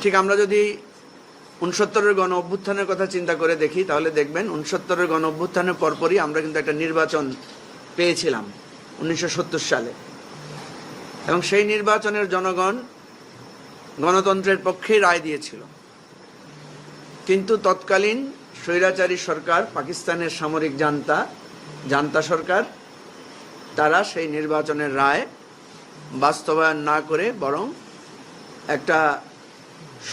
ঠিক আমরা যদি ৬৯-এর গণ অভ্যুত্থানের কথা চিন্তা করে দেখি তাহলে দেখবেন ৬৯-এর গণ অভ্যুত্থানের পরপরই আমরা কিন্তু একটা নির্বাচন পেয়েছিলাম ১৯৭০ সালে, এবং সেই নির্বাচনের জনগণ গণতন্ত্রের পক্ষেই রায় দিয়েছিল। কিন্তু তৎকালীন স্বৈরাচারী সরকার, পাকিস্তানের সামরিক জান্তা সরকার, তারা সেই নির্বাচনের রায় বাস্তবায়ন না করে বরং একটা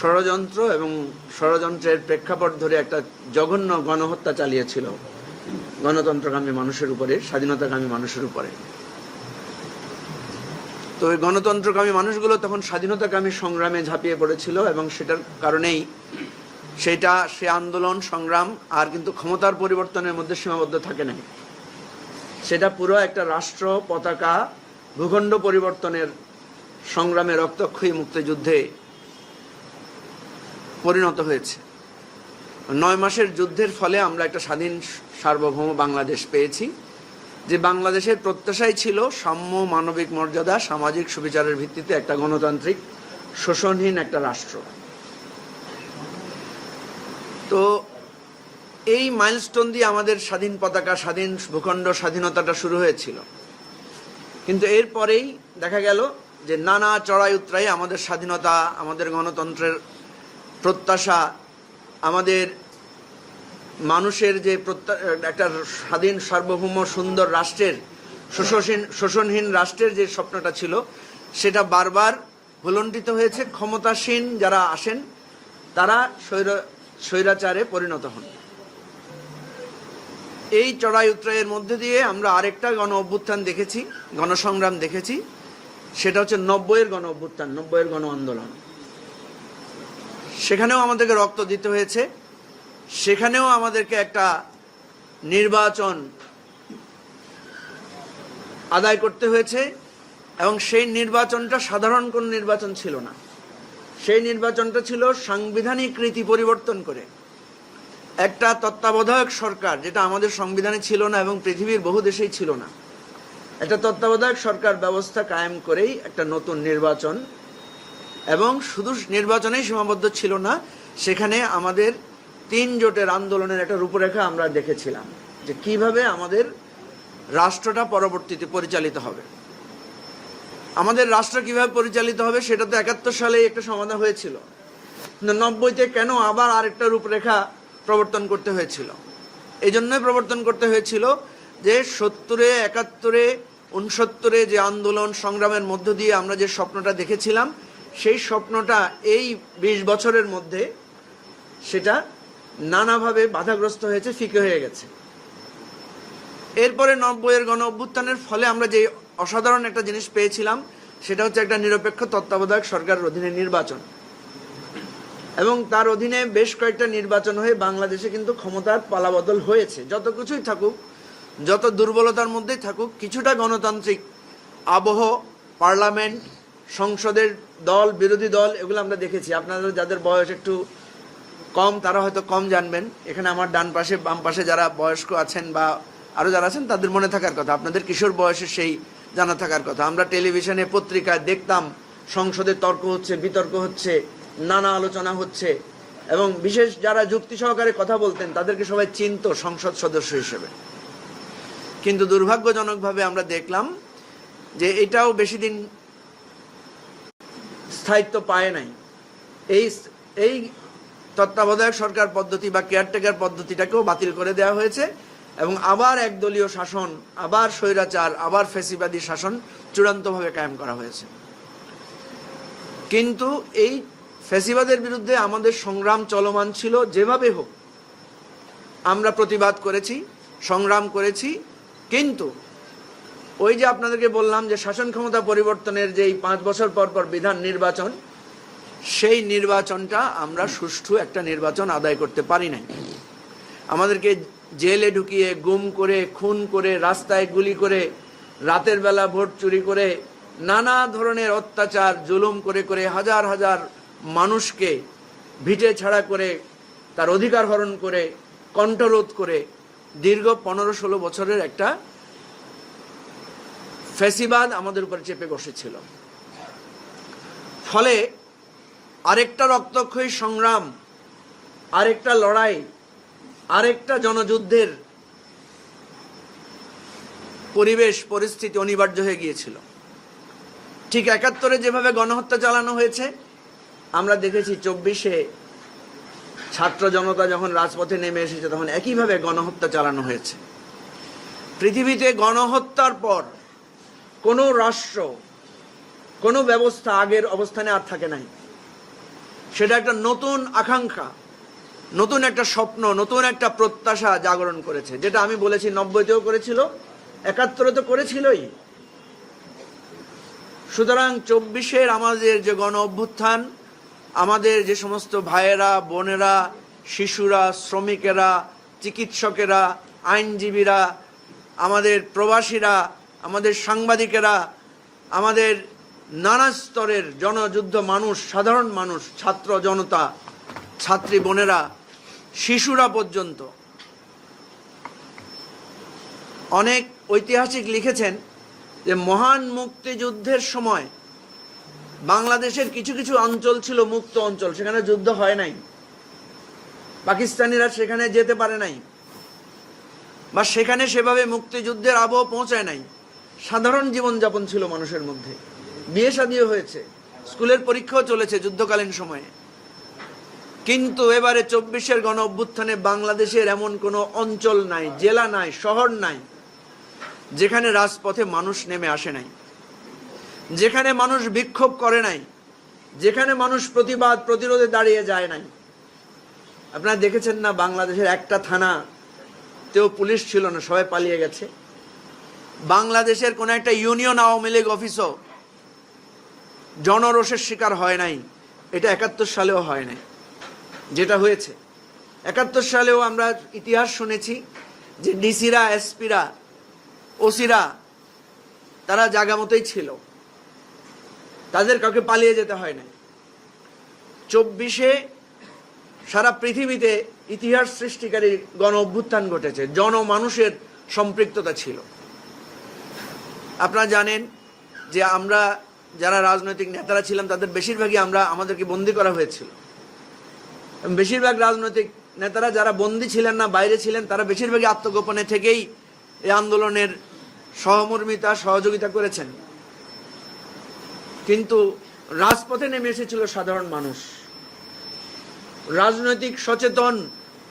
ষড়যন্ত্র এবং ষড়যন্ত্রের প্রেক্ষাপট ধরে একটা জঘন্য গণহত্যা চালিয়েছিল গণতন্ত্রকামী মানুষের উপরে, স্বাধীনতাকামী মানুষের উপরে। তো ওই গণতন্ত্রকামী মানুষগুলো তখন স্বাধীনতাকামী সংগ্রামে ঝাঁপিয়ে পড়েছিল, এবং সেটার কারণেই সে আন্দোলন সংগ্রাম আর কিন্তু ক্ষমতার পরিবর্তনের মধ্যে সীমাবদ্ধ থাকে নাই। সেটা পুরো একটা রাষ্ট্র পতাকা ভূখণ্ড পরিবর্তনের সংগ্রামে রক্তক্ষয়ী মুক্তিযুদ্ধে পরিণত হয়েছে। ৯ মাসের যুদ্ধের ফলে আমরা একটা স্বাধীন সার্বভৌম বাংলাদেশ পেয়েছি, যে বাংলাদেশের প্রত্যাশাই ছিল সাম্য, মানবিক মর্যাদা, সামাজিক সুবিচারের ভিত্তিতে একটা গণতান্ত্রিক শোষণহীন একটা রাষ্ট্র। তো এই মাইলস্টোন দিয়ে আমাদের স্বাধীন পতাকা, স্বাধীন ভূখণ্ড, স্বাধীনতাটা শুরু হয়েছিল। কিন্তু এরপরেই দেখা গেল যে নানা চড়াই উতরাই আমাদের স্বাধীনতা, আমাদের গণতন্ত্রের প্রত্যাশা, আমাদের মানুষের যে একটা স্বাধীন সার্বভৌম সুন্দর রাষ্ট্রের, শোষণহীন রাষ্ট্রের যে স্বপ্নটা ছিল, সেটা বারবার ভুলণ্ঠিত হয়েছে। ক্ষমতাসীন যারা আসেন তারা স্বৈরাচারে পরিণত হন। এই চড়াই উতরাইয়ের মধ্যে দিয়ে আমরা আরেকটা গণ অভ্যুত্থান দেখেছি, গণসংগ্রাম দেখেছি, সেটা হচ্ছে ৯০-এর গণ অভ্যুত্থান, ৯০-এর গণ আন্দোলন। সেখানেও আমাদেরকে রক্ত দিতে হয়েছে, সেখানেও আমাদেরকে একটা নির্বাচন আদায় করতে হয়েছে, এবং সেই নির্বাচনটা সাধারণ কোনো নির্বাচন ছিল না। সেই নির্বাচনটা ছিল সাংবিধানিক রীতি পরিবর্তন করে একটা তত্ত্বাবধায়ক সরকার, যেটা আমাদের সংবিধানে ছিল না এবং পৃথিবীর বহু দেশেই ছিল না, একটা তত্ত্বাবধায়ক সরকার ব্যবস্থা কায়েম করেই একটা নতুন নির্বাচন। এবং শুধু নির্বাচনেই সীমাবদ্ধ ছিল না, সেখানে আমাদের ৩ জোটের আন্দোলনের একটা রূপরেখা আমরা দেখেছিলাম, যে কিভাবে আমাদের রাষ্ট্রটা পরবর্তীতে পরিচালিত হবে। আমাদের রাষ্ট্র কিভাবে পরিচালিত হবে সেটা তো ৭১ সালে একটা সমাধান হয়েছিল, ৯০-তে কেন আবার আরেকটা রূপরেখা প্রবর্তন করতে হয়েছিল? এই জন্যই প্রবর্তন করতে হয়েছিল যে ৭০-এ, ৭১-এ, ৬৯-এ যে আন্দোলন সংগ্রামের মধ্য দিয়ে আমরা যে স্বপ্নটা দেখেছিলাম, সেই স্বপ্নটা এই ২০ বছরের মধ্যে সেটা নানাভাবে বাধাগ্রস্ত হয়েছে, ফিকে হয়ে গেছে। এরপরে ৯০-এর গণ অভ্যুত্থানের ফলে আমরা যে অসাধারণ একটা জিনিস পেয়েছিলাম, সেটা হচ্ছে একটা নিরপেক্ষ তত্ত্বাবধায়ক সরকারের অধীনে নির্বাচন, এবং তার অধীনে বেশ কয়েকটা নির্বাচন হয়ে বাংলাদেশে কিন্তু ক্ষমতার পালাবদল হয়েছে। যত কিছুই থাকুক, যত দুর্বলতার মধ্যেই থাকুক, কিছুটা গণতান্ত্রিক আবহ, পার্লামেন্ট, সংসদের দল, বিরোধী দল, এগুলো আমরা দেখেছি। আপনাদের যাদের বয়স একটু কম তারা হয়তো কম জানবেন। এখানে আমার ডান পাশে, বাম পাশে যারা বয়স্ক আছেন বা আরও যারা আছেন তাদের মনে থাকার কথা, আপনাদের কিশোর বয়সে সেই জানা থাকার কথা। আমরা টেলিভিশনে, পত্রিকায় দেখতাম সংসদে তর্ক হচ্ছে, বিতর্ক হচ্ছে, নানা আলোচনা হচ্ছে, এবং বিশেষ যারা যুক্তি সহকারে কথা বলতেন তাদেরকে সবাই চিনত সংসদ সদস্য হিসেবে। কিন্তু দুর্ভাগ্যজনকভাবে আমরা দেখলাম যে এটাও বেশি দিন স্থায়িত্ব পায় নাই। এই তত্ত্বাবধায়ক সরকার পদ্ধতি বা কেয়ারটেকার পদ্ধতিটাকেও বাতিল করে দেওয়া হয়েছে, এবং আবার একদলীয় শাসন, আবার স্বৈরাচার, আবার ফ্যাসিবাদী শাসন চূড়ান্তভাবে কায়েম করা হয়েছে। কিন্তু এই ফ্যাসিবাদের বিরুদ্ধে আমাদের সংগ্রাম চলমান ছিল। যেভাবে হোক আমরা প্রতিবাদ করেছি, সংগ্রাম করেছি, কিন্তু ওই যে আপনাদেরকে বললাম যে শাসন ক্ষমতা পরিবর্তনের যেই ৫ বছর পর পর বিধান নির্বাচন, সেই নির্বাচনটা আমরা সুষ্ঠু একটা নির্বাচন আদায় করতে পারি নাই। আমাদেরকে জেলে ঢুকিয়ে, গুম করে, খুন করে, রাস্তায় গুলি করে, রাতের বেলা ভোট চুরি করে, নানা ধরনের অত্যাচার জুলুম করে করে হাজার হাজার মানুষকে ভিটে ছাড়া করে, তার অধিকার হরণ করে, কণ্ঠরোধ করে দীর্ঘ ১৫-১৬ বছরের একটা ফ্যাসিবাদ আমাদের উপরে চেপে বসেছিল। ফলে আরেকটা রক্তক্ষয়ী সংগ্রাম, আরেকটা লড়াই, আরেকটা জনযুদ্ধের পরিবেশ পরিস্থিতি অনিবার্য হয়ে গিয়েছিল। ঠিক ৭১-এ যেভাবে গণহত্যা চালানো হয়েছে, আমরা দেখেছি ২৪-এ ছাত্র জনতা যখন রাজপথে নেমে এসেছে তখন একইভাবে গণহত্যা চালানো হয়েছে। পৃথিবীতে গণহত্যার পর কোনো রাষ্ট্র, কোনো ব্যবস্থা আগের অবস্থানে আর থাকে নাই। সেটা একটা নতুন আকাঙ্ক্ষা, নতুন একটা স্বপ্ন, নতুন একটা প্রত্যাশা জাগরণ করেছে। যেটা আমি বলেছি ৯০-তেও করেছিল, ৭১-এ তো করেছিলই। সুতরাং ২৪-এর আমাদের যে গণ অভ্যুত্থান, আমাদের যে সমস্ত ভাইয়েরা, বোনেরা, শিশুরা, শ্রমিকেরা, চিকিৎসকেরা, আইনজীবীরা, আমাদের প্রবাসীরা, আমাদের সাংবাদিকেরা, আমাদের নানা স্তরের জনযুদ্ধ মানুষ, সাধারণ মানুষ, ছাত্র জনতা, ছাত্রী বোনেরা, শিশুরা পর্যন্ত অনেক ঐতিহাসিক লিখেছেন যে মহান মুক্তিযুদ্ধের সময় বাংলাদেশের কিছু কিছু অঞ্চল ছিল মুক্ত অঞ্চল, সেখানে যুদ্ধ হয় নাই, পাকিস্তানিরা সেখানে যেতে পারে নাই, বা সেখানে সেভাবে মুক্তিযুদ্ধের আবহ পৌঁছায় নাই। সাধারণ জীবনযাপন ছিল মানুষের মধ্যে, বিয়ে শাদিও হয়েছে, স্কুলের পরীক্ষাও চলেছে যুদ্ধকালীন সময়ে। কিন্তু এবারে ২৪-এর গণ অভ্যুত্থানে বাংলাদেশের এমন কোনো অঞ্চল নাই, জেলা নাই, শহর নাই যেখানে রাজপথে মানুষ নেমে আসে নাই, যেখানে মানুষ বিক্ষোভ করে নাই, যেখানে মানুষ প্রতিবাদ প্রতিরোধে দাঁড়িয়ে যায় নাই। আপনারা দেখেছেন না, বাংলাদেশের একটা থানাতেও পুলিশ ছিল না, সবাই পালিয়ে গেছে। বাংলাদেশের কোন একটা ইউনিয়ন আওয়ামী লীগ অফিসও জনরোষের শিকার হয় নাই। এটা ৭১ সালেও হয় নাই। যেটা হয়েছে ৭১ সালেও আমরা ইতিহাস শুনেছি যে ডিসিরা, এসপিরা, ওসিরা তারা জায়গা মতোই ছিল, তাদের কাউকে পালিয়ে যেতে হয় না। ২৪-এ সারা পৃথিবীতে ইতিহাস সৃষ্টিকারী গণ অভ্যুত্থান ঘটেছে, জনমানুষের সম্পৃক্ততা ছিল। আপনারা জানেন যে আমরা যারা রাজনৈতিক নেতারা ছিলাম তাদের বেশিরভাগই আমাদেরকে বন্দী করা হয়েছিল। বেশিরভাগ রাজনৈতিক নেতারা যারা বন্দী ছিলেন না, বাইরে ছিলেন, তারা বেশিরভাগই আত্মগোপনে থেকেই এই আন্দোলনের সহমর্মিতা, সহযোগিতা করেছেন। কিন্তু রাজপথে নেমে এসেছিল সাধারণ মানুষ, রাজনৈতিক সচেতন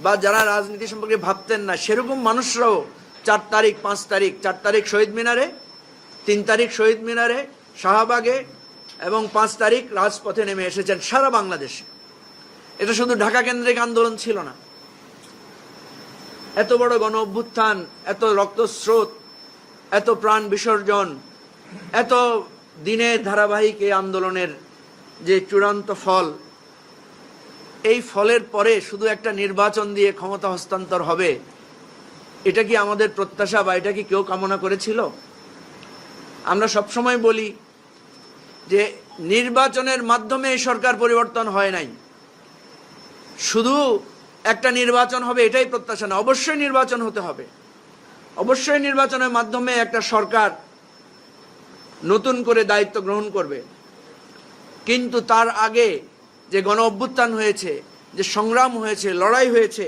বা যারা রাজনীতি সম্পর্কে ভাবতেন না সেরকম মানুষরাও ৪ তারিখ, ৫ তারিখ, ৪ তারিখ শহীদ মিনারে, ৩ তারিখ শহীদ মিনারে, শাহবাগে এবং ৫ তারিখ রাজপথে নেমে এসেছেন সারা বাংলাদেশে। এটা শুধু ঢাকা কেন্দ্রিক আন্দোলন ছিল না। এত বড় গণ অভ্যুত্থান, এত রক্তস্রোত, এত প্রাণ বিসর্জন, এত দিনের ধারাবাহিক এই আন্দোলনের যে চূড়ান্ত ফল, এই ফলের পরে শুধু একটা নির্বাচন দিয়ে ক্ষমতা হস্তান্তর হবে, এটা কি আমাদের প্রত্যাশা বা এটা কি কেউ কামনা করেছিল? আমরা সবসময় বলি যে নির্বাচনের মাধ্যমে এই সরকার পরিবর্তন হয় নাই, শুধু একটা নির্বাচন হবে এটাই প্রত্যাশা না। অবশ্যই নির্বাচন হতে হবে, অবশ্যই নির্বাচনের মাধ্যমে একটা সরকার নতুন করে দায়িত্ব গ্রহণ করবে। কিন্তু তার আগে যে গণ অভ্যুত্থান হয়েছে, যে সংগ্রাম হয়েছে, লড়াই হয়েছে,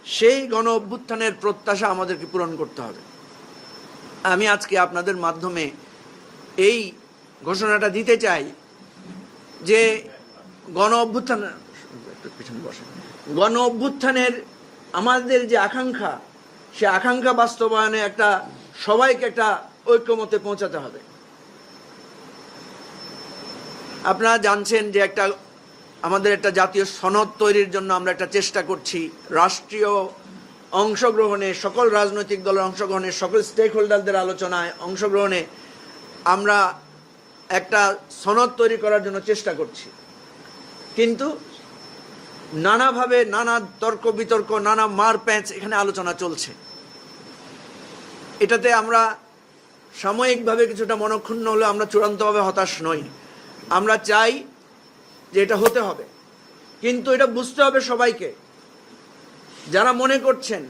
সেই গণ অভ্যুত্থানের প্রত্যাশা আমাদেরকে পূরণ করতে হবে। আমি আজকে আপনাদের মাধ্যমে এই ঘোষণাটা দিতে চাই যে গণ অভ্যুত্থানের আমাদের যে আকাঙ্ক্ষা, সে আকাঙ্ক্ষা বাস্তবায়নে সবাইকে একটা ঐক্যমতে পৌঁছাতে হবে। আপনারা জানছেন যে আমাদের একটা জাতীয় সনদ তৈরির জন্য আমরা একটা চেষ্টা করছি। রাষ্ট্রীয় অংশগ্রহণে, সকল রাজনৈতিক দলের অংশগ্রহণে, সকল স্টেক হোল্ডারদের আলোচনায় অংশগ্রহণে আমরা একটা সনদ তৈরি করার জন্য চেষ্টা করছি। কিন্তু নানাভাবে নানা তর্ক বিতর্ক, নানা মার প্যাঁচ এখানে আলোচনা চলছে। এটাতে আমরা সাময়িকভাবে কিছুটা মনক্ষুণ্ণ হলে আমরা চূড়ান্তভাবে হতাশ নই। আমরা চাই যে এটা হতে হবে, কিন্তু এটা বুঝতে হবে সবাইকে। যারা মনে করছেন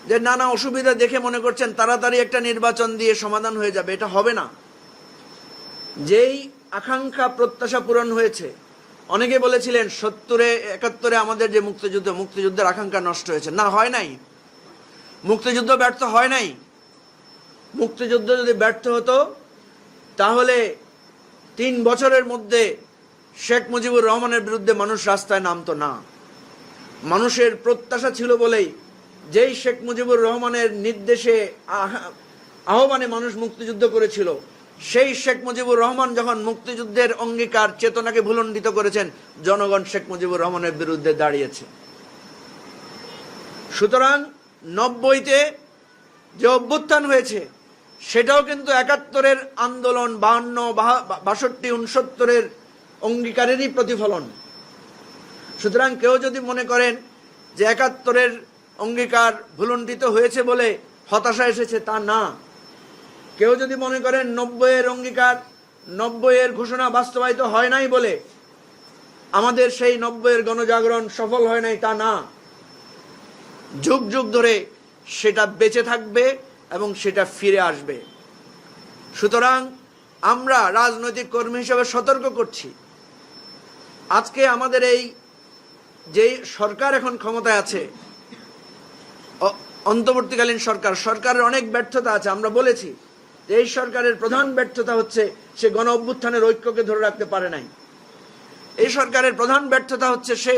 যে নানা অসুবিধা দেখে মনে করছেন তাড়াতাড়ি একটা নির্বাচন দিয়ে সমাধান হয়ে যাবে, এটা হবে না। যেই আকাঙ্ক্ষা প্রত্যাশা পূরণ হয়েছে, অনেকে বলেছিলেন 70-71 আমাদের যে মুক্তিযুদ্ধের আকাঙ্ক্ষা নষ্ট হয়েছে। না, হয় নাই। মুক্তিযুদ্ধ ব্যর্থ হয় নাই। মুক্তিযুদ্ধ যদি ব্যর্থ হতো তাহলে 3 বছরের মধ্যে শেখ মুজিবুর রহমানের বিরুদ্ধে মানুষ রাস্তায় নামতো না। মানুষের প্রত্যাশা ছিল বলেই যেই শেখ মুজিবুর রহমানের নির্দেশে আহ্বানে মানুষ মুক্তিযুদ্ধ করেছিল, সেই শেখ মুজিবুর রহমান যখন মুক্তিযুদ্ধের অঙ্গীকার চেতনাকে ভুলণ্ডিত করেছেন, জনগণ শেখ মুজিবুর রহমানের বিরুদ্ধে দাঁড়িয়েছে। সুতরাং 90-তে যে অভ্যুত্থান হয়েছে সেটাও কিন্তু 71-এর আন্দোলন, 52, 62, 69-এর অঙ্গীকারেরই প্রতিফলন। সুতরাং কেউ যদি মনে করেন যে 71-এর অঙ্গীকার ভুলণ্ডিত হয়েছে বলে হতাশা এসেছে, তা না। কেউ যদি মনে করেন 90-এর অঙ্গীকার, 90-এর ঘোষণা বাস্তবায়িত হয় নাই বলে আমাদের সেই 90-এর গণজাগরণ সফল হয় নাই, তা না। যুগ যুগ ধরে সেটা বেঁচে থাকবে এবং সেটা ফিরে আসবে। সুতরাং আমরা রাজনৈতিক কর্মী হিসেবে সতর্ক করছি, আজকে আমাদের এই যে সরকার এখন ক্ষমতায় আছে, অন্তর্বর্তীকালীন সরকারের অনেক ব্যর্থতা আছে। আমরা বলেছি যে এই সরকারের প্রধান ব্যর্থতা হচ্ছে সে গণ অভ্যুত্থানের ঐক্যকে ধরে রাখতে পারে নাই। এই সরকারের প্রধান ব্যর্থতা হচ্ছে সে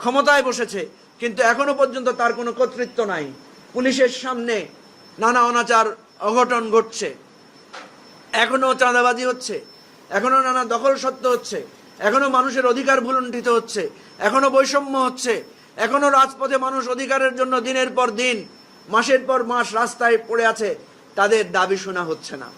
ক্ষমতায় বসেছে কিন্তু এখনো পর্যন্ত তার কোনো কর্তৃত্ব নাই। পুলিশের সামনে নানা অনাচার অঘটন ঘটছে, এখনো চাঁদাবাজি হচ্ছে, এখনো নানা দখল সত্ত্ব হচ্ছে, এখনো মানুষের অধিকার ভুলণ্ঠিত হচ্ছে, এখনো বৈষম্য হচ্ছে, এখনো রাজপথে মানুষ অধিকারের জন্য দিনের পর দিন, মাসের পর মাস রাস্তায় পড়ে আছে, তাদের দাবি শোনা হচ্ছে না।